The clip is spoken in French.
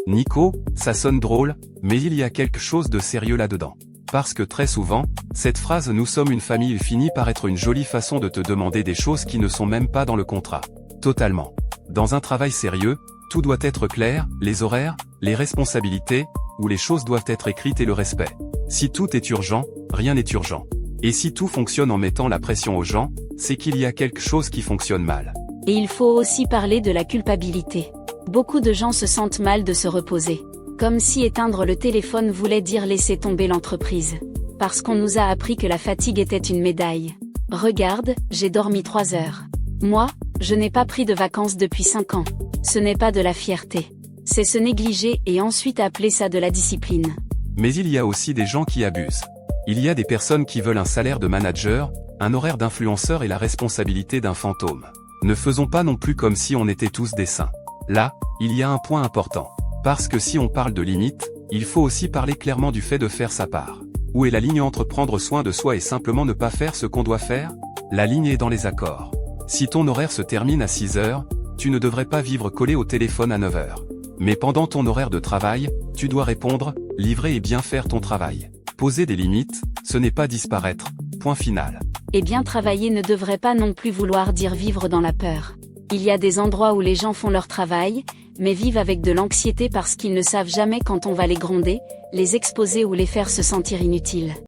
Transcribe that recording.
Nico, ça sonne drôle, mais il y a quelque chose de sérieux là-dedans. Parce que très souvent, cette phrase « nous sommes une famille » finit par être une jolie façon de te demander des choses qui ne sont même pas dans le contrat. Totalement. Dans un travail sérieux, tout doit être clair, les horaires, les responsabilités, où les choses doivent être écrites et le respect. Si tout est urgent, rien n'est urgent. Et si tout fonctionne en mettant la pression aux gens, c'est qu'il y a quelque chose qui fonctionne mal. Et il faut aussi parler de la culpabilité. Beaucoup de gens se sentent mal de se reposer. Comme si éteindre le téléphone voulait dire laisser tomber l'entreprise. Parce qu'on nous a appris que la fatigue était une médaille. Regarde, j'ai dormi 3 heures. Moi, je n'ai pas pris de vacances depuis 5 ans. Ce n'est pas de la fierté. C'est se négliger et ensuite appeler ça de la discipline. Mais il y a aussi des gens qui abusent. Il y a des personnes qui veulent un salaire de manager, un horaire d'influenceur et la responsabilité d'un fantôme. Ne faisons pas non plus comme si on était tous des saints. Là, il y a un point important. Parce que si on parle de limites, il faut aussi parler clairement du fait de faire sa part. Où est la ligne entre prendre soin de soi et simplement ne pas faire ce qu'on doit faire? La ligne est dans les accords. Si ton horaire se termine à 6 heures, tu ne devrais pas vivre collé au téléphone à 9 heures. Mais pendant ton horaire de travail, tu dois répondre, livrer et bien faire ton travail. Poser des limites, ce n'est pas disparaître. Point final. Et bien travailler ne devrait pas non plus vouloir dire vivre dans la peur. Il y a des endroits où les gens font leur travail, mais vivent avec de l'anxiété parce qu'ils ne savent jamais quand on va les gronder, les exposer ou les faire se sentir inutiles.